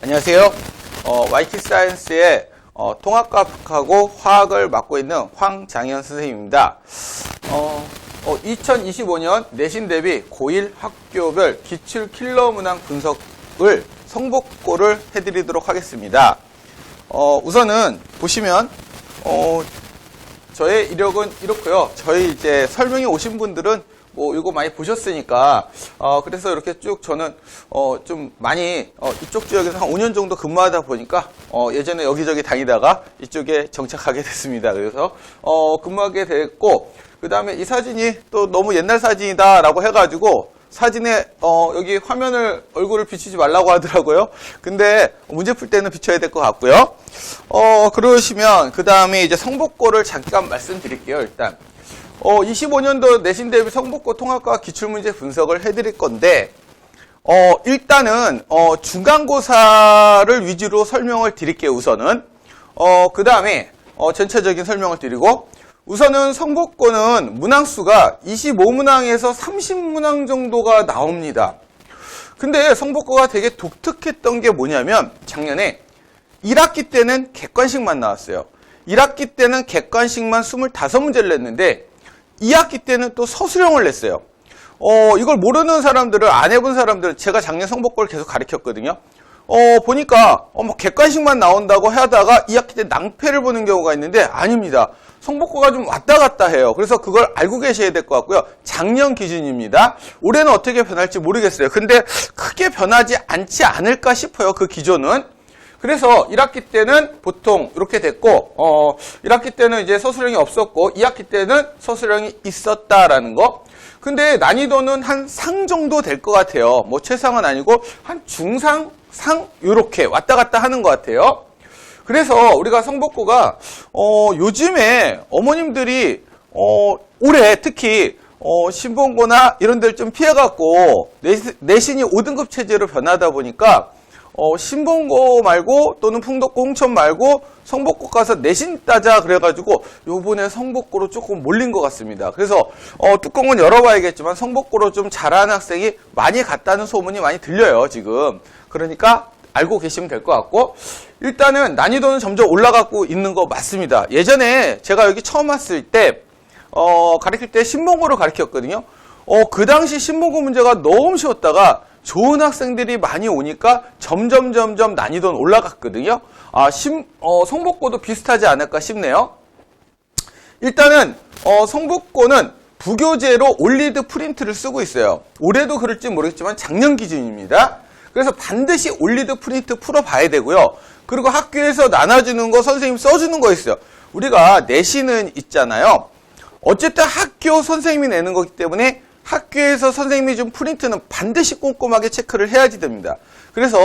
안녕하세요. YT 사이언스의 통합과 북하고 화학을 맡고 있는 황장현 선생님입니다. 2025년 내신 대비 고1 학교별 기출 킬러 문항 분석을 성복고를 해드리도록 하겠습니다. 우선은 보시면 저의 이력은 이렇고요. 저희 이제 설명이 오신 분들은 이거 많이 보셨으니까, 그래서 이렇게 쭉 저는, 좀 많이, 이쪽 지역에서 한 5년 정도 근무하다 보니까, 예전에 여기저기 다니다가 이쪽에 정착하게 됐습니다. 그래서, 근무하게 됐고, 그 다음에 이 사진이 또 너무 옛날 사진이다라고 해가지고, 사진에, 여기 얼굴을 비추지 말라고 하더라고요. 근데, 문제 풀 때는 비춰야 될 것 같고요. 그러시면, 그 다음에 이제 성복고를 잠깐 말씀드릴게요, 일단. 25년도 내신 대비 성복고 통합과 기출문제 분석을 해드릴 건데, 일단은, 중간고사를 위주로 설명을 드릴게요, 우선은. 그 다음에, 전체적인 설명을 드리고, 우선은 성복고는 문항수가 25문항에서 30문항 정도가 나옵니다. 근데 성복고가 되게 독특했던 게 뭐냐면, 작년에 1학기 때는 객관식만 나왔어요. 1학기 때는 객관식만 25문제를 냈는데, 2학기 때는 또 서술형을 냈어요. 이걸 모르는 사람들은, 안 해본 사람들은 제가 작년 성복고를 계속 가르쳤거든요. 보니까, 객관식만 나온다고 하다가 2학기 때 낭패를 보는 경우가 있는데, 아닙니다. 성복고가 좀 왔다 갔다 해요. 그래서 그걸 알고 계셔야 될 것 같고요. 작년 기준입니다. 올해는 어떻게 변할지 모르겠어요. 근데 크게 변하지 않지 않을까 싶어요. 그 기준은. 그래서 1학기 때는 보통 이렇게 됐고, 1학기 때는 이제 서술형이 없었고, 2학기 때는 서술형이 있었다라는 거. 근데 난이도는 한 상 정도 될 것 같아요. 최상은 아니고, 한 중상, 상, 요렇게 왔다 갔다 하는 것 같아요. 그래서 우리가 성복고가, 요즘에 어머님들이, 올해 특히, 신봉고나 이런 데를 좀 피해갖고, 내신이 5등급 체제로 변하다 보니까, 신봉고 말고 또는 풍덕고 홍천 말고 성복고 가서 내신 따자 그래가지고 요번에 성복고로 조금 몰린 것 같습니다. 그래서 뚜껑은 열어봐야겠지만 성복고로 좀 잘하는 학생이 많이 갔다는 소문이 많이 들려요 지금. 그러니까 알고 계시면 될 것 같고, 일단은 난이도는 점점 올라가고 있는 거 맞습니다. 예전에 제가 여기 처음 왔을 때 가르칠 때 신봉고를 가르쳤거든요. 그 당시 신봉고 문제가 너무 쉬웠다가 좋은 학생들이 많이 오니까 점점 난이도는 올라갔거든요. 성복고도 비슷하지 않을까 싶네요. 일단은 성복고는 부교재로 올리드 프린트를 쓰고 있어요. 올해도 그럴지 모르겠지만 작년 기준입니다. 그래서 반드시 올리드 프린트 풀어봐야 되고요. 그리고 학교에서 나눠주는 거 선생님 써주는 거 있어요. 우리가 내신은 있잖아요. 어쨌든 학교 선생님이 내는 거기 때문에 학교에서 선생님이 준 프린트는 반드시 꼼꼼하게 체크를 해야지 됩니다. 그래서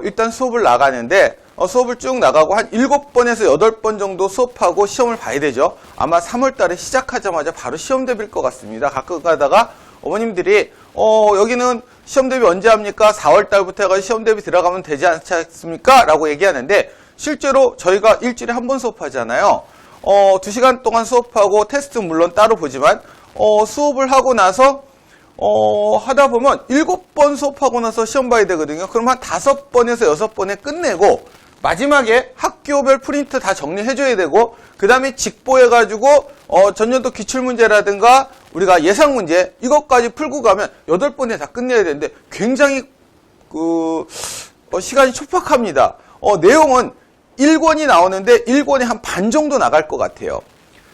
일단 수업을 나가는데 수업을 쭉 나가고 한 7번에서 8번 정도 수업하고 시험을 봐야 되죠. 아마 3월 달에 시작하자마자 바로 시험 대비일 것 같습니다. 가끔 가다가 어머님들이 여기는 시험 대비 언제 합니까? 4월 달부터 해가지고 시험 대비 들어가면 되지 않지 않습니까? 라고 얘기하는데, 실제로 저희가 일주일에 한 번 수업하잖아요. 2시간 동안 수업하고 테스트 물론 따로 보지만 수업을 하고 나서 하다 보면 7번 수업하고 나서 시험 봐야 되거든요. 그럼 한 5번에서 6번에 끝내고 마지막에 학교별 프린트 다 정리해줘야 되고, 그 다음에 직보해가지고 전년도 기출문제라든가 우리가 예상문제 이것까지 풀고 가면 8번에 다 끝내야 되는데 굉장히 시간이 촉박합니다. 내용은 1권이 나오는데 1권에 한 반 정도 나갈 것 같아요.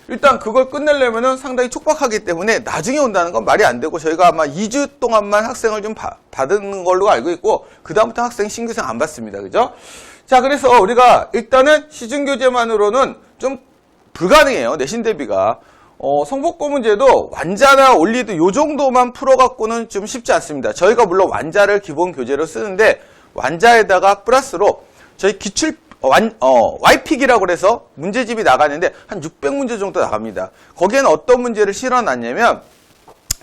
일단 그걸 끝내려면은 상당히 촉박하기 때문에 나중에 온다는 건 말이 안 되고, 저희가 아마 2주 동안만 학생을 좀 받는 걸로 알고 있고, 그다음부터 학생 신규생 안 받습니다. 그죠? 자, 그래서 우리가 일단은 시중교재만으로는 좀 불가능해요. 내신 대비가. 성복고 문제도 완자나 올리드 요 정도만 풀어갖고는 좀 쉽지 않습니다. 저희가 물론 완자를 기본 교재로 쓰는데, 완자에다가 플러스로 저희 기출 YPIC이라고 해서 문제집이 나가는데 한 600문제 정도 나갑니다. 거기에는 어떤 문제를 실어놨냐면,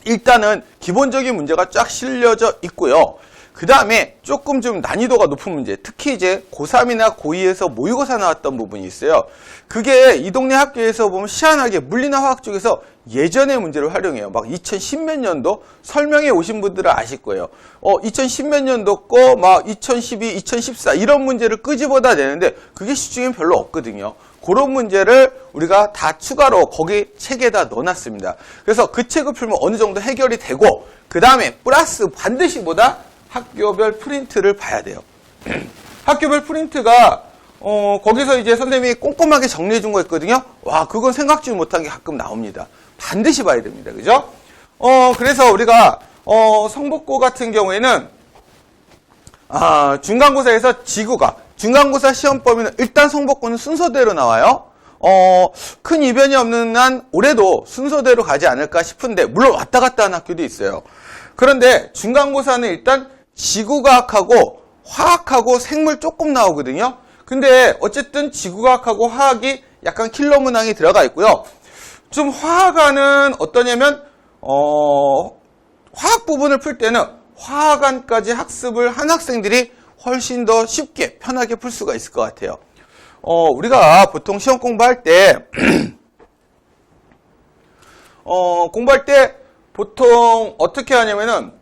일단은 기본적인 문제가 쫙 실려져 있고요. 그 다음에 조금 좀 난이도가 높은 문제, 특히 이제 고3이나 고2에서 모의고사 나왔던 부분이 있어요. 그게 이 동네 학교에서 보면 희한하게 물리나 화학 쪽에서 예전의 문제를 활용해요. 막 2010 몇 년도 설명회 오신 분들은 아실 거예요. 2010 몇 년도 거 막 2012, 2014 이런 문제를 끄집어다 내는데 그게 시중에 별로 없거든요. 그런 문제를 우리가 다 추가로 거기 책에다 넣어놨습니다. 그래서 그 책을 풀면 어느 정도 해결이 되고 그 다음에 플러스 반드시 뭐다? 학교별 프린트를 봐야 돼요. 학교별 프린트가 거기서 이제 선생님이 꼼꼼하게 정리해 준 거 있거든요. 와, 그건 생각지 못한 게 가끔 나옵니다. 반드시 봐야 됩니다. 그죠? 그래서 우리가 성북고 같은 경우에는 중간고사에서 지구가 중간고사 시험 범위는 일단 성북고는 순서대로 나와요. 큰 이변이 없는 한 올해도 순서대로 가지 않을까 싶은데 물론 왔다 갔다 하는 학교도 있어요. 그런데 중간고사는 일단 지구과학하고 화학하고 생물 조금 나오거든요. 근데 어쨌든 지구과학하고 화학이 약간 킬러 문항이 들어가 있고요. 좀 화학안은 어떠냐면 화학 부분을 풀 때는 화학안까지 학습을 한 학생들이 훨씬 더 쉽게 편하게 풀 수가 있을 것 같아요. 우리가 보통 시험 공부할 때 공부할 때 보통 어떻게 하냐면은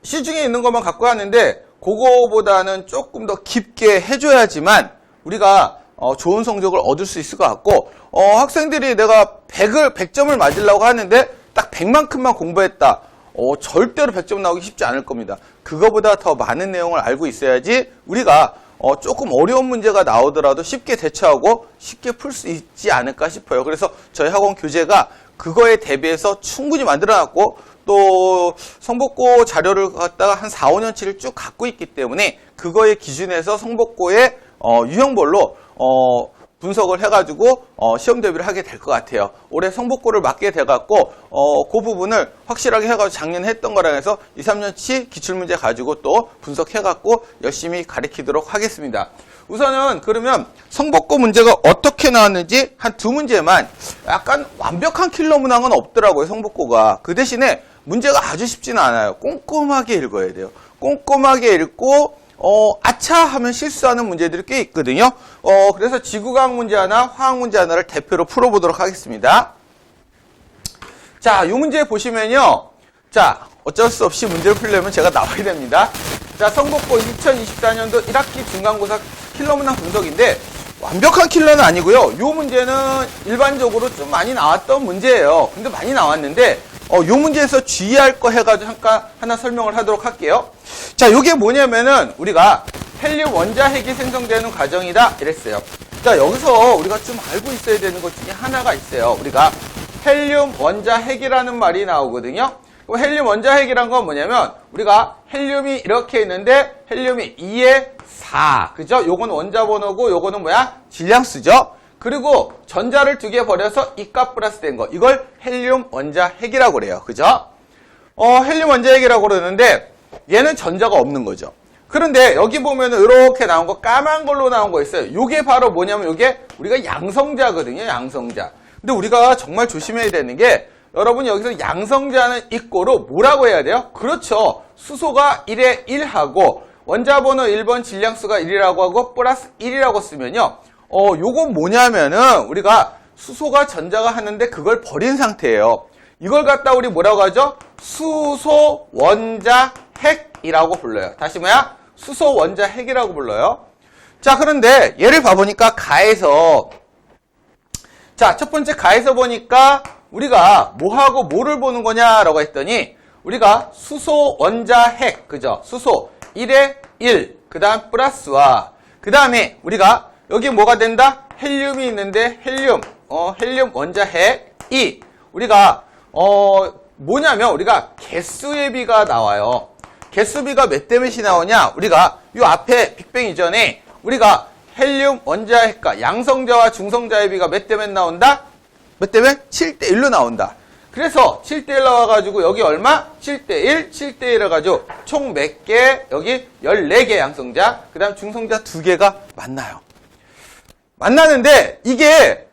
시중에 있는 것만 갖고 하는데 그거보다는 조금 더 깊게 해줘야지만 우리가 좋은 성적을 얻을 수 있을 것 같고 학생들이 내가 100점을 맞으려고 하는데 딱 100만큼만 공부했다. 절대로 100점 나오기 쉽지 않을 겁니다. 그거보다 더 많은 내용을 알고 있어야지 우리가 조금 어려운 문제가 나오더라도 쉽게 대처하고 쉽게 풀 수 있지 않을까 싶어요. 그래서 저희 학원 교재가 그거에 대비해서 충분히 만들어놨고 또 성북고 자료를 갖다가 한 4, 5년치를 쭉 갖고 있기 때문에 그거에 기준해서 성북고의 유형별로 분석을 해가지고 시험 대비를 하게 될 것 같아요. 올해 성북고를 맡게 돼갖고 그 부분을 확실하게 해가지고 작년에 했던 거랑 해서 2, 3년치 기출문제 가지고 또 분석해갖고 열심히 가르치도록 하겠습니다. 우선은 그러면 성북고 문제가 어떻게 나왔는지 한 두 문제만 약간 완벽한 킬러 문항은 없더라고요. 성북고가. 그 대신에 문제가 아주 쉽지는 않아요. 꼼꼼하게 읽어야 돼요. 꼼꼼하게 읽고 아차 하면 실수하는 문제들이 꽤 있거든요. 그래서 지구과학 문제 하나, 화학 문제 하나를 대표로 풀어보도록 하겠습니다. 자, 이 문제 보시면요. 자, 어쩔 수 없이 문제를 풀려면 제가 나와야 됩니다. 자, 성북고 2024년도 1학기 중간고사 킬러 문항 분석인데 완벽한 킬러는 아니고요. 이 문제는 일반적으로 좀 많이 나왔던 문제예요. 근데 많이 나왔는데 이 문제에서 주의할 거 해가지고 잠깐 하나 설명을 하도록 할게요. 자, 이게 뭐냐면은 우리가 헬륨 원자핵이 생성되는 과정이다 이랬어요. 자, 여기서 우리가 좀 알고 있어야 되는 것 중에 하나가 있어요. 우리가 헬륨 원자핵이라는 말이 나오거든요. 헬륨 원자핵이란 건 뭐냐면 우리가 헬륨이 이렇게 있는데 헬륨이 2에 4, 그죠? 요건 원자 번호고 요거는 뭐야? 질량수죠. 그리고 전자를 두 개 버려서 이 값 플러스 된 거. 이걸 헬륨 원자핵이라고 그래요. 그죠? 헬륨 원자핵이라고 그러는데 얘는 전자가 없는 거죠. 그런데 여기 보면은 이렇게 나온 거 까만 걸로 나온 거 있어요. 요게 바로 뭐냐면 요게 우리가 양성자거든요. 양성자. 근데 우리가 정말 조심해야 되는 게 여러분 여기서 양성자는 이꼬로 뭐라고 해야 돼요? 그렇죠. 수소가 1에 1하고 원자번호 1번 질량수가 1이라고 하고 플러스 1이라고 쓰면요. 요건 뭐냐면은 우리가 수소가 전자가 하는데 그걸 버린 상태예요. 이걸 갖다 우리 뭐라고 하죠? 수소 원자핵이라고 불러요. 다시 뭐야? 수소 원자핵이라고 불러요. 자, 그런데 얘를 봐보니까 가에서 자, 첫 번째 가에서 보니까 우리가 뭐하고 뭐를 보는 거냐라고 했더니 우리가 수소 원자핵, 그죠? 수소 1에 1, 그 다음 플러스와 그 다음에 우리가 여기 뭐가 된다? 헬륨이 있는데 헬륨 원자핵이 우리가 뭐냐면 우리가 개수의 비가 나와요. 개수비가 몇 대 몇이 나오냐? 우리가 이 앞에 빅뱅 이전에 우리가 헬륨 원자핵과 양성자와 중성자의 비가 몇 대 몇 나온다? 몇 대 몇? 7대 1로 나온다. 그래서 7대 1 나와가지고 여기 얼마? 7대 1, 7대 1 해가지고 총 몇 개? 여기 14개 양성자, 그 다음 중성자 2개가 만나요. 만나는데 이게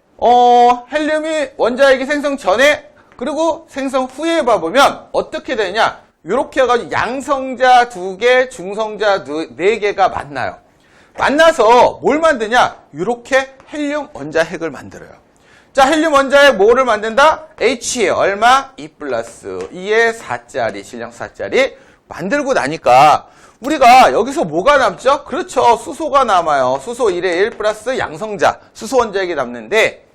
헬륨이 원자핵이 생성 전에 그리고 생성 후에 봐보면 어떻게 되냐? 이렇게 해가지고 양성자 2개, 중성자 4개가 만나요. 만나서 뭘 만드냐? 이렇게 헬륨 원자핵을 만들어요. 자, 헬륨 원자핵 뭐를 만든다? H에 얼마? 2 플러스 2에 4짜리, 질량 4짜리 만들고 나니까 우리가 여기서 뭐가 남죠? 그렇죠. 수소가 남아요. 수소 1에 1 플러스 양성자, 수소 원자핵이 남는데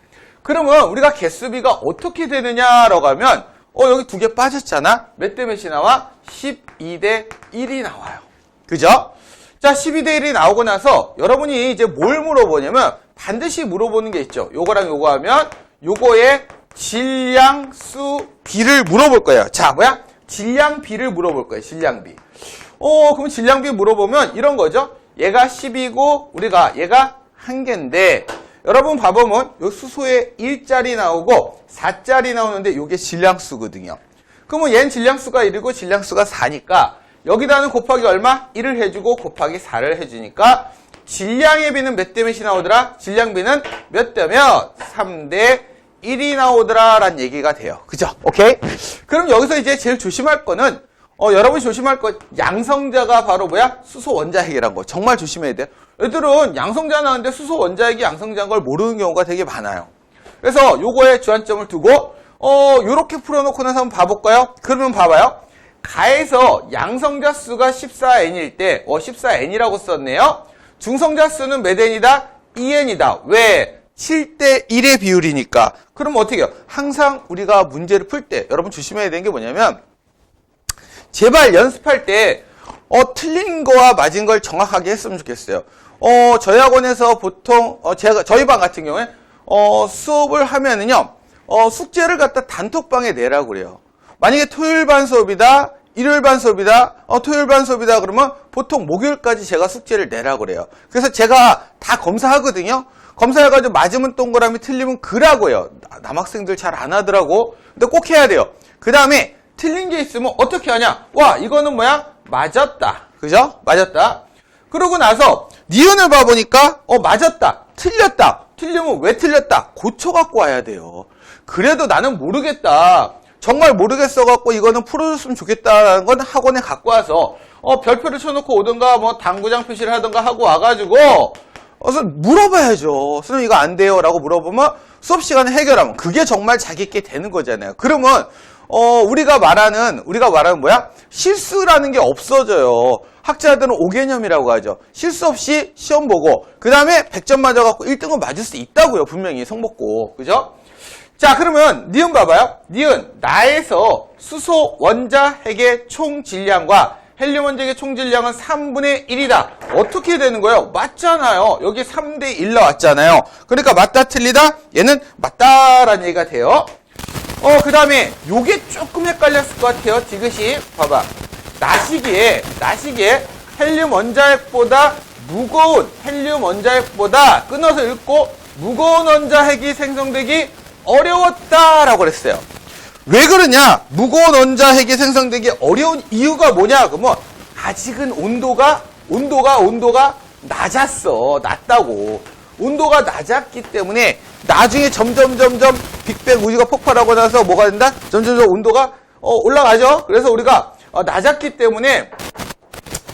그러면 우리가 개수비가 어떻게 되느냐라고 하면 여기 2개 빠졌잖아. 몇 대 몇이 나와? 12대 1이 나와요. 그죠? 자, 12대 1이 나오고 나서 여러분이 이제 뭘 물어보냐면 반드시 물어보는 게 있죠. 요거랑 요거 하면 요거의 질량수 비를 물어볼 거예요. 자, 뭐야? 질량비를 물어볼 거예요. 질량비. 그럼 질량비 물어보면 이런 거죠. 얘가 10이고 우리가 얘가 1개인데 여러분 봐보면 요 수소에 1짜리 나오고 4짜리 나오는데 요게 질량수거든요. 그러면 얘는 질량수가 1이고 질량수가 4니까 여기다는 곱하기 얼마? 1을 해주고 곱하기 4를 해주니까 질량의 비는 몇 대 몇이 나오더라? 질량비는 몇 대 몇? 3대 1이 나오더라 라는 얘기가 돼요. 그죠? 오케이? 그럼 여기서 이제 제일 조심할 거는 여러분이 조심할 거 양성자가 바로 뭐야? 수소 원자핵이란 거. 정말 조심해야 돼요. 애들은 양성자 나오는데 수소 원자핵이 양성자인 걸 모르는 경우가 되게 많아요. 그래서 요거에 주안점을 두고 요렇게 풀어놓고 나서 한번 봐볼까요? 그러면 봐봐요. 가에서 양성자 수가 14n일 때 14n이라고 썼네요. 중성자 수는 몇 n이다? 2n이다. 왜? 7대 1의 비율이니까. 그럼 어떻게 해요? 항상 우리가 문제를 풀 때 여러분 조심해야 되는 게 뭐냐면 제발 연습할 때 틀린 거와 맞은 걸 정확하게 했으면 좋겠어요. 저희 학원에서 보통 저희 반 같은 경우에 수업을 하면은요 숙제를 갖다 단톡방에 내라고 그래요. 만약에 토요일 반 수업이다, 일요일 반 수업이다, 토요일 반 수업이다 그러면 보통 목요일까지 제가 숙제를 내라고 그래요. 그래서 제가 다 검사하거든요. 검사해가지고 맞으면 동그라미 틀리면 그라고요. 남학생들 잘 안 하더라고. 근데 꼭 해야 돼요. 그 다음에 틀린 게 있으면 어떻게 하냐? 와, 이거는 뭐야? 맞았다. 그죠? 맞았다. 그러고 나서 니은을 봐보니까 맞았다. 틀렸다. 틀리면 왜 틀렸다? 고쳐갖고 와야 돼요. 그래도 나는 모르겠다. 정말 모르겠어갖고 이거는 풀어줬으면 좋겠다라는 건 학원에 갖고 와서 별표를 쳐놓고 오든가 뭐 당구장 표시를 하든가 하고 와가지고 물어봐야죠. 선생님 이거 안 돼요 라고 물어보면 수업 시간에 해결하면 그게 정말 자기 있게 되는 거잖아요. 그러면 우리가 말하는 뭐야? 실수라는 게 없어져요. 학자들은 5개념이라고 하죠. 실수 없이 시험 보고 그 다음에 100점 맞아갖고 1등은 맞을 수 있다고요. 분명히 성먹고. 그죠? 자, 그러면 니은 봐봐요. 니은 나에서 수소 원자핵의 총 질량과 헬륨 원자핵의 총 질량은 3분의 1이다. 어떻게 되는 거예요? 맞잖아요. 여기 3대 1 나왔잖아요. 그러니까 맞다 틀리다? 얘는 맞다라는 얘기가 돼요. 그 다음에 요게 조금 헷갈렸을 것 같아요. 디귿이 봐봐. 나시기에 헬륨 원자핵보다 무거운 헬륨 원자핵보다 끊어서 읽고 무거운 원자핵이 생성되기 어려웠다라고 그랬어요. 왜 그러냐? 무거운 원자핵이 생성되기 어려운 이유가 뭐냐? 그러면 아직은 온도가 낮다고. 온도가 낮았기 때문에 나중에 점점 빅뱅 우주가 폭발하고 나서 뭐가 된다? 점점 온도가 올라가죠. 그래서 우리가 낮았기 때문에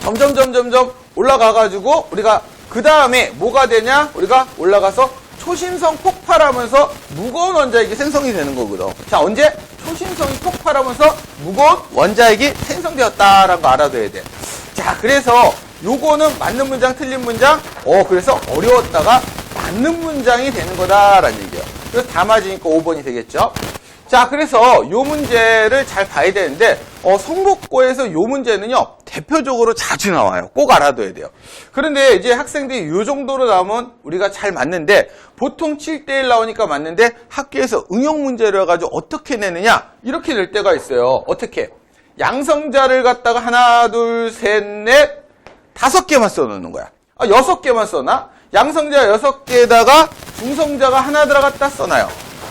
점점 올라가가지고 우리가 그 다음에 뭐가 되냐? 우리가 올라가서 초신성 폭발하면서 무거운 원자핵이 생성이 되는 거거든. 자, 언제? 초신성이 폭발하면서 무거운 원자핵이 생성되었다라는 거 알아둬야 돼. 자, 그래서 요거는 맞는 문장, 틀린 문장. 그래서 어려웠다가 맞는 문장이 되는 거다라는 얘기예요. 그래서 다 맞으니까 5번이 되겠죠. 자, 그래서 요 문제를 잘 봐야 되는데 성복고에서 요 문제는요 대표적으로 자주 나와요. 꼭 알아둬야 돼요. 그런데 이제 학생들이 요 정도로 나오면 우리가 잘 맞는데 보통 7대1 나오니까 맞는데 학교에서 응용 문제를 해가지고 어떻게 내느냐 이렇게 낼 때가 있어요. 어떻게? 양성자를 갖다가 하나, 둘, 셋, 넷, 5개만 써놓는 거야. 6개만 써놔? 양성자 6개에다가 중성자가 하나 들어갔다 써놔요.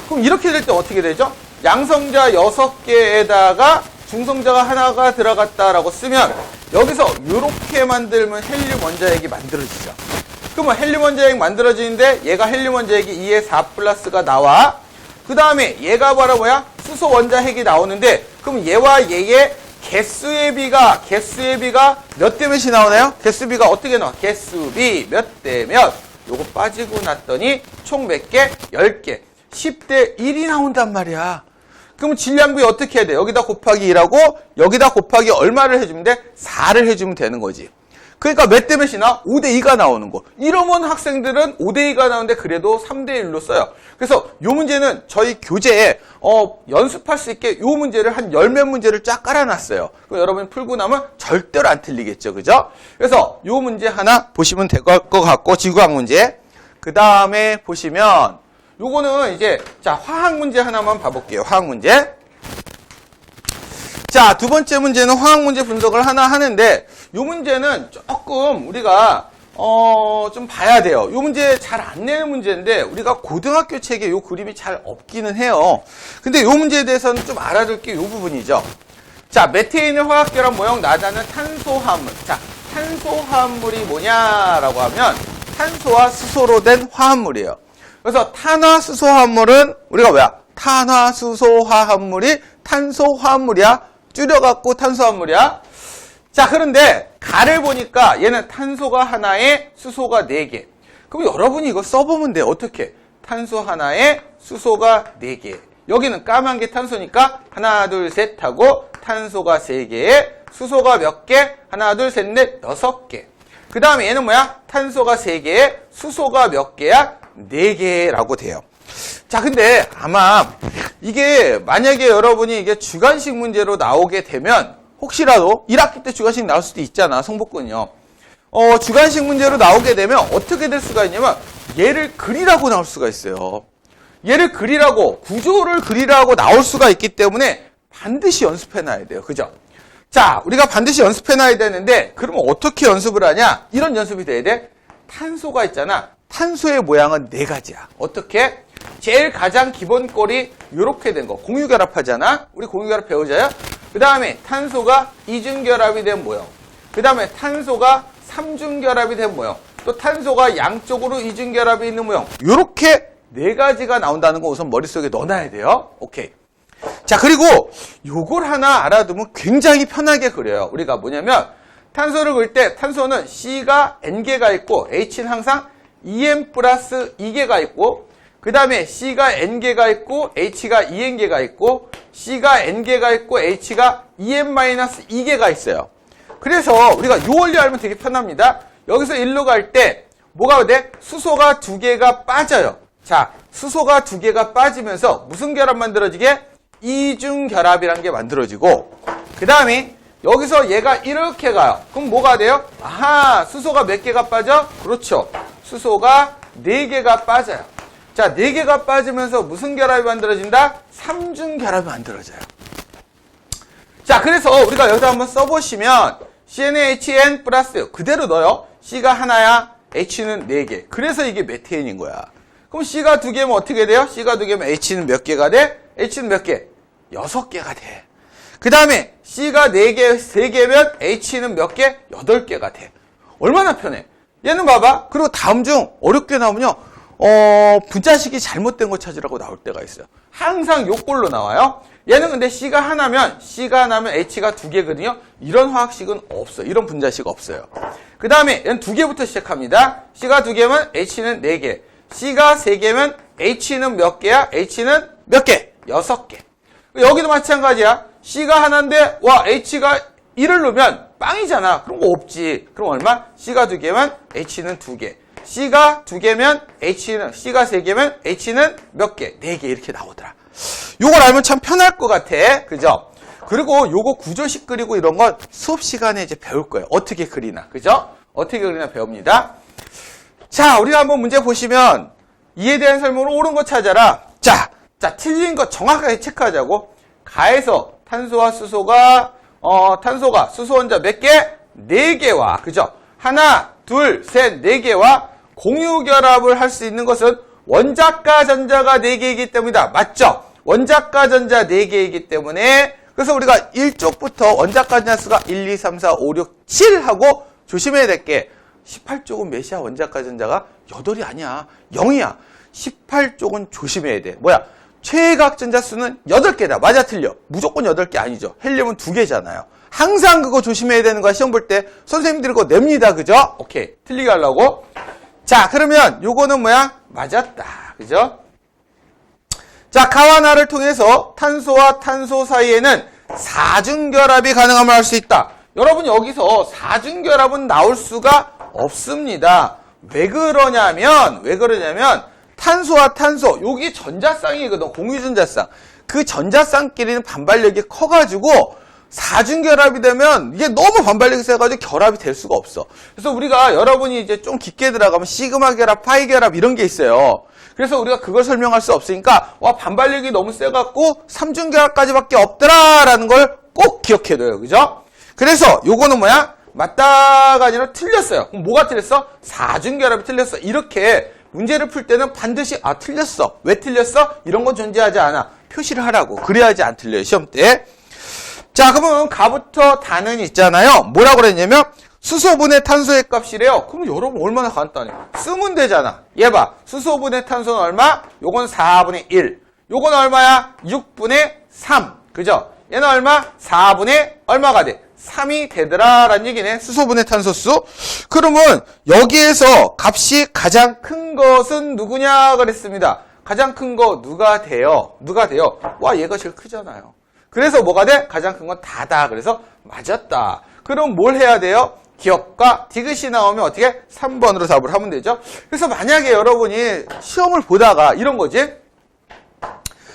그럼 이렇게 될 때 어떻게 되죠? 양성자 6개에다가 중성자가 하나가 들어갔다라고 쓰면 여기서 이렇게 만들면 헬륨 원자핵이 만들어지죠. 그러면 헬륨 원자핵 만들어지는데 얘가 헬륨 원자핵이 2에 4 플러스가 나와. 그 다음에 얘가 바로 뭐야? 수소 원자핵이 나오는데 그럼 얘와 얘의 개수의 비가 몇 대 몇이 나오나요? 개수비가 어떻게 나와? 개수비 몇 대 몇. 요거 빠지고 났더니 총 몇 개? 10개. 10대 1이 나온단 말이야. 그럼 질량비 어떻게 해야 돼? 여기다 곱하기 2하고 여기다 곱하기 얼마를 해주면 돼? 4를 해주면 되는 거지. 그러니까 몇 대 몇이 나? 5대 2가 나오는 거. 이러면 학생들은 5대 2가 나오는데 그래도 3대 1로 써요. 그래서 요 문제는 저희 교재에 연습할 수 있게 요 문제를 한 10몇 문제를 쫙 깔아놨어요. 그럼 여러분이 풀고 나면 절대로 안 틀리겠죠. 그죠? 그래서 요 문제 하나 보시면 될 것 같고, 지구과학 문제. 그 다음에 보시면 요거는 이제 자 화학 문제 하나만 봐볼게요. 화학 문제. 자, 두 번째 문제는 화학 문제 분석을 하나 하는데 요 문제는 조금 우리가 좀 봐야 돼요. 요 문제 잘 안 내는 문제인데 우리가 고등학교 책에 요 그림이 잘 없기는 해요. 근데 요 문제에 대해서는 좀 알아둘 게 요 부분이죠. 자, 메테인의 화학결합 모형 나타나는 탄소화합물. 자, 탄소화합물이 뭐냐라고 하면 탄소와 수소로 된 화합물이에요. 그래서 탄화수소화합물은 우리가 뭐야? 탄화수소화합물이 탄소화합물이야. 줄여갖고 탄소화합물이야. 자, 그런데 가를 보니까 얘는 탄소가 하나에 수소가 4개. 그럼 여러분이 이거 써보면 돼요. 어떻게? 탄소 하나에 수소가 4개. 여기는 까만 게 탄소니까 하나, 둘, 셋 하고 탄소가 3개에 수소가 몇 개? 하나, 둘, 셋, 넷, 6개. 그 다음에 얘는 뭐야? 탄소가 3개에 수소가 몇 개야? 4개라고 돼요. 자, 근데 아마 이게 만약에 여러분이 이게 주관식 문제로 나오게 되면 혹시라도 1학기 때 주관식 나올 수도 있잖아. 성복근요. 주관식 문제로 나오게 되면 어떻게 될 수가 있냐면 얘를 그리라고 나올 수가 있어요. 얘를 그리라고, 구조를 그리라고 나올 수가 있기 때문에 반드시 연습해놔야 돼요. 그죠? 자, 우리가 반드시 연습해놔야 되는데 그러면 어떻게 연습을 하냐? 이런 연습이 돼야 돼. 탄소가 있잖아. 탄소의 모양은 4가지야. 어떻게? 제일 가장 기본 꼴이 이렇게 된 거. 공유결합하잖아. 우리 공유결합 배우자요. 그 다음에 탄소가 이중결합이 된 모형. 그 다음에 탄소가 삼중결합이 된 모형. 또 탄소가 양쪽으로 이중결합이 있는 모형. 이렇게 4가지가 나온다는 거 우선 머릿속에 넣어놔야 돼요. 오케이. 자, 그리고 요걸 하나 알아두면 굉장히 편하게 그려요. 우리가 뭐냐면 탄소를 그릴 때 탄소는 C가 N개가 있고 H는 항상 EN 플러스 2개가 있고, 그 다음에 C가 N개가 있고 H가 2N개가 있고, C가 N개가 있고 H가 EN-2개가 있어요. 그래서 우리가 이 원리 알면 되게 편합니다. 여기서 1로 갈 때 뭐가 돼? 수소가 2개가 빠져요. 자, 수소가 2개가 빠지면서 무슨 결합 만들어지게? 이중결합이라는 게 만들어지고, 그 다음에 여기서 얘가 이렇게 가요. 그럼 뭐가 돼요? 아하, 수소가 몇 개가 빠져? 그렇죠. 수소가 4개가 빠져요. 자, 4개가 빠지면서 무슨 결합이 만들어진다? 삼중결합이 만들어져요. 자, 그래서 우리가 여기서 한번 써보시면 CnHN 플러스 그대로 넣어요. C가 하나야, H는 4개. 그래서 이게 메테인인 거야. 그럼 C가 2개면 어떻게 돼요? C가 2개면 H는 몇 개가 돼? H는 몇 개? 6개가 돼. 그 다음에 C가 4개, 3개면 H는 몇 개? 8개가 돼. 얼마나 편해. 얘는 봐봐. 그리고 다음 중 어렵게 나오면요. 분자식이 잘못된 거 찾으라고 나올 때가 있어요. 항상 요꼴로 나와요. 얘는 근데 C가 하나면 H가 2개거든요. 이런 화학식은 없어요. 이런 분자식 없어요. 그 다음에 얘는 2개부터 시작합니다. C가 2개면 H는 4개. C가 3개면 H는 몇 개야? H는 몇 개? 6개. 여기도 마찬가지야. C가 하나인데 와 H가 1을 넣으면 빵이잖아. 그런 거 없지. 그럼 얼마? C가 2개면 H는 2개. C가 2개면 C가 3개면 H는 몇 개? 4개 이렇게 나오더라. 요걸 알면 참 편할 것 같아. 그죠? 그리고 요거 구조식 그리고 이런 건 수업 시간에 이제 배울 거예요. 어떻게 그리나. 그죠? 어떻게 그리나 배웁니다. 자, 우리가 한번 문제 보시면 이에 대한 설명으로 옳은 거 찾아라. 자, 틀린 거 정확하게 체크하자고. 가에서 탄소와 수소가 탄소가 수소 원자 몇 개? 4개와 그죠? 하나, 둘, 셋, 4개와 공유결합을 할 수 있는 것은 원자과 전자가 4개이기 때문이다. 맞죠? 원자과 전자 4개이기 때문에 그래서 우리가 1쪽부터 원자과 전자 수가 1, 2, 3, 4, 5, 6, 7 하고 조심해야 될 게 18쪽은 몇이야? 원자과 전자가 8이 아니야. 0이야. 18쪽은 조심해야 돼. 뭐야? 최외곽전자 수는 8개다. 맞아 틀려? 무조건 8개 아니죠. 헬륨은 2개잖아요. 항상 그거 조심해야 되는 거야. 시험 볼 때 선생님들이 그거 냅니다. 그죠? 오케이. 틀리게 하려고. 자, 그러면 요거는 뭐야? 맞았다. 그죠? 자, 가와나를 통해서 탄소와 탄소 사이에는 사중결합이 가능함을 알 수 있다. 여러분 여기서 사중결합은 나올 수가 없습니다. 왜 그러냐면 탄소와 탄소, 여기 전자쌍이거든. 공유전자쌍. 그 전자쌍끼리는 반발력이 커가지고 사중결합이 되면 이게 너무 반발력이 세가지고 결합이 될 수가 없어. 그래서 우리가 여러분이 이제 좀 깊게 들어가면 시그마 결합, 파이 결합 이런 게 있어요. 그래서 우리가 그걸 설명할 수 없으니까 와 반발력이 너무 세갖고 삼중결합까지밖에 없더라라는 걸 꼭 기억해둬요. 그죠? 그래서 요거는 뭐야? 맞다가 아니라 틀렸어요. 그럼 뭐가 틀렸어? 사중결합이 틀렸어. 이렇게 문제를 풀 때는 반드시 틀렸어. 왜 틀렸어? 이런 건 존재하지 않아. 표시를 하라고. 그래야지 안 틀려요. 시험 때. 자, 그러면 가부터 다는 있잖아요. 뭐라고 그랬냐면 수소분의 탄소의 값이래요. 그럼 여러분 얼마나 간단해. 쓰면 되잖아. 얘 봐. 수소분의 탄소는 얼마? 요건 4분의 1. 요건 얼마야? 6분의 3. 그죠? 얘는 얼마? 4분의 얼마가 돼? 3이 되더라 라는 얘기네. 수소분의 탄소수. 그러면 여기에서 값이 가장 큰 것은 누구냐 그랬습니다. 가장 큰 거 누가 돼요? 누가 돼요? 와 얘가 제일 크잖아요. 그래서 뭐가 돼? 가장 큰 건 다다. 그래서 맞았다. 그럼 뭘 해야 돼요? 기억과 디귿이 나오면 어떻게? 3번으로 답을 하면 되죠. 그래서 만약에 여러분이 시험을 보다가 이런 거지.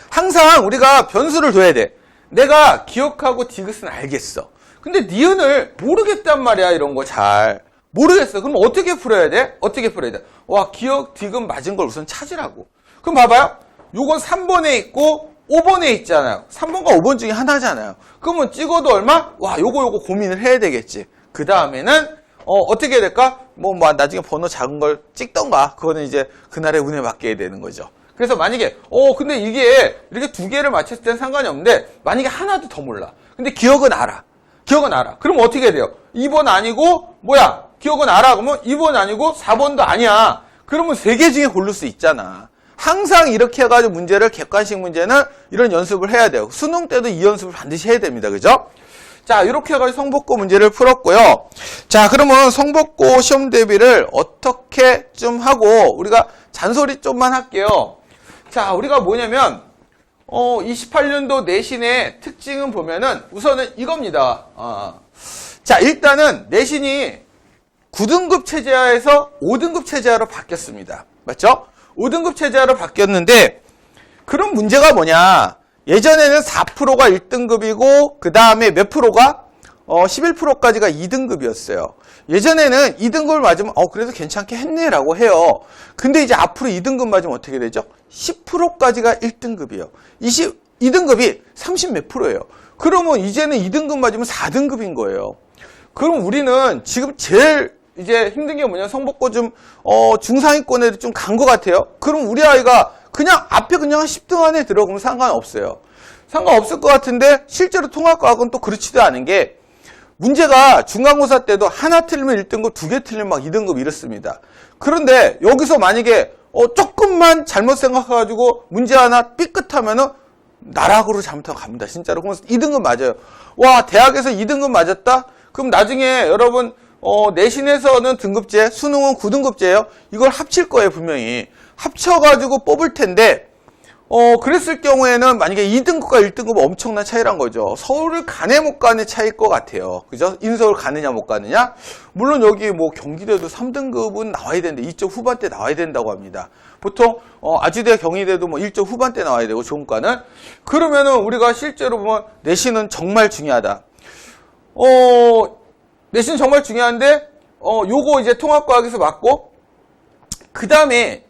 항상 우리가 변수를 둬야 돼. 내가 기억하고 디귿은 알겠어. 근데 니은을 모르겠단 말이야. 이런 거 잘 모르겠어. 그럼 어떻게 풀어야 돼? 어떻게 풀어야 돼? 와 기억 디귿 맞은 걸 우선 찾으라고. 그럼 봐봐요. 요건 3번에 있고 5번에 있잖아요. 3번과 5번 중에 하나잖아요. 그러면 찍어도 얼마? 와 요거 고민을 해야 되겠지. 그 다음에는 어떻게 해야 될까? 뭐 나중에 번호 작은 걸 찍던가. 그거는 이제 그날의 운에 맡겨야 되는 거죠. 그래서 만약에 근데 이게 이렇게 2개를 맞췄을 때는 상관이 없는데 만약에 하나도 더 몰라. 근데 기억은 알아. 그럼 어떻게 해야 돼요? 2번 아니고 뭐야? 기억은 알아. 그러면 2번 아니고 4번도 아니야. 그러면 3개 중에 고를 수 있잖아. 항상 이렇게 해가지고 문제를 객관식 문제는 이런 연습을 해야 돼요. 수능 때도 이 연습을 반드시 해야 됩니다. 그죠? 자, 이렇게 해가지고 성복고 문제를 풀었고요. 자, 그러면 성복고 시험 대비를 어떻게 좀 하고 우리가 잔소리 좀만 할게요. 자, 우리가 뭐냐면 28년도 내신의 특징은 보면은 우선은 이겁니다. 자, 일단은 내신이 9등급 체제하에서 5등급 체제하로 바뀌었습니다. 맞죠? 5등급 체제하로 바뀌었는데 그런 문제가 뭐냐? 예전에는 4%가 1등급이고 그 다음에 몇 프로가 11%까지가 2등급이었어요. 예전에는 2등급을 맞으면 그래도 괜찮게 했네라고 해요. 근데 이제 앞으로 2등급 맞으면 어떻게 되죠? 10%까지가 1등급이에요. 2등급이 30 몇 프로예요. 그러면 이제는 2등급 맞으면 4등급인 거예요. 그럼 우리는 지금 제일 이제 힘든 게 뭐냐? 성복고 좀 중상위권에 좀 간 것 같아요. 그럼 우리 아이가 그냥 앞에 그냥 10등 안에 들어가면 상관없어요. 상관없을 것 같은데 실제로 통합과학은 또 그렇지도 않은 게 문제가 중간고사 때도 하나 틀리면 1등급, 2개 틀리면 막 2등급 이렇습니다. 그런데 여기서 만약에 조금만 잘못 생각해가지고 문제 하나 삐끗하면은 나락으로 잘못하고 갑니다. 진짜로. 그럼 2등급 맞아요. 와, 대학에서 2등급 맞았다? 그럼 나중에 여러분 내신에서는 등급제, 수능은 9등급제예요. 이걸 합칠 거예요, 분명히. 합쳐가지고 뽑을 텐데 그랬을 경우에는 만약에 2등급과 1등급은 엄청난 차이란 거죠. 서울을 가네 못 가네 차이일 것 같아요. 그죠? 인서울 가느냐 못 가느냐? 물론 여기 뭐 경기대도 3등급은 나와야 되는데 2점 후반대 나와야 된다고 합니다. 보통 아주대 경희대도 뭐 1점 후반대 나와야 되고 종가는 그러면은 우리가 실제로 보면 내신은 정말 중요하다. 내신은 정말 중요한데 요거 이제 통합과학에서 맞고 그 다음에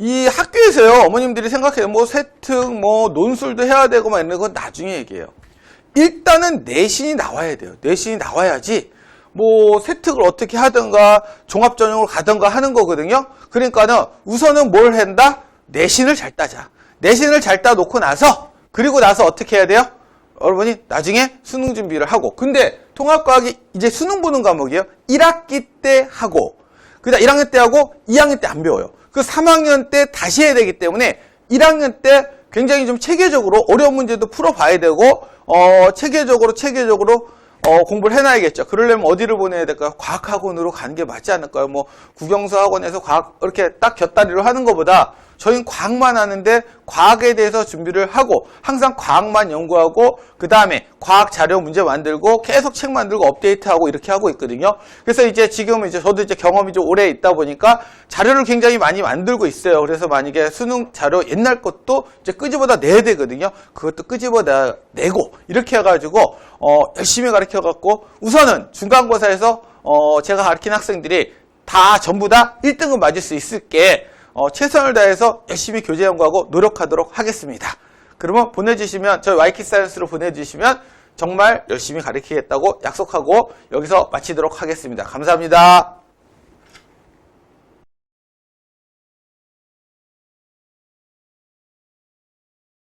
이 학교에서요, 어머님들이 생각해요. 뭐 세특, 뭐 논술도 해야 되고 막 이런 건 나중에 얘기해요. 일단은 내신이 나와야 돼요. 내신이 나와야지 뭐 세특을 어떻게 하든가 종합전형을 가든가 하는 거거든요. 그러니까는 우선은 뭘 한다? 내신을 잘 따자. 내신을 잘 따놓고 나서 그리고 나서 어떻게 해야 돼요? 여러분이 나중에 수능 준비를 하고. 근데 통합과학이 이제 수능 보는 과목이에요. 1학기 때 하고 그다음 1학년 때 하고 2학년 때 안 배워요. 그 3학년 때 다시 해야 되기 때문에 1학년 때 굉장히 좀 체계적으로 어려운 문제도 풀어봐야 되고, 체계적으로 공부를 해놔야겠죠. 그러려면 어디를 보내야 될까요? 과학학원으로 가는 게 맞지 않을까요? 뭐 국영수 학원에서 과학 이렇게 딱 곁다리로 하는 것보다 저희는 과학만 하는데 과학에 대해서 준비를 하고 항상 과학만 연구하고 그 다음에 과학 자료 문제 만들고 계속 책 만들고 업데이트하고 이렇게 하고 있거든요. 그래서 이제 지금 이제 저도 이제 경험이 좀 오래 있다 보니까 자료를 굉장히 많이 만들고 있어요. 그래서 만약에 수능 자료 옛날 것도 이제 끄집어다 내야 되거든요. 그것도 끄집어다 내고 이렇게 해가지고 열심히 가르쳐갖고 우선은 중간고사에서 제가 가르친 학생들이 다 전부 다 1등급 맞을 수 있을게 최선을 다해서 열심히 교재 연구하고 노력하도록 하겠습니다. 그러면 보내주시면 저희 YK사이언스로 보내주시면 정말 열심히 가르치겠다고 약속하고 여기서 마치도록 하겠습니다. 감사합니다.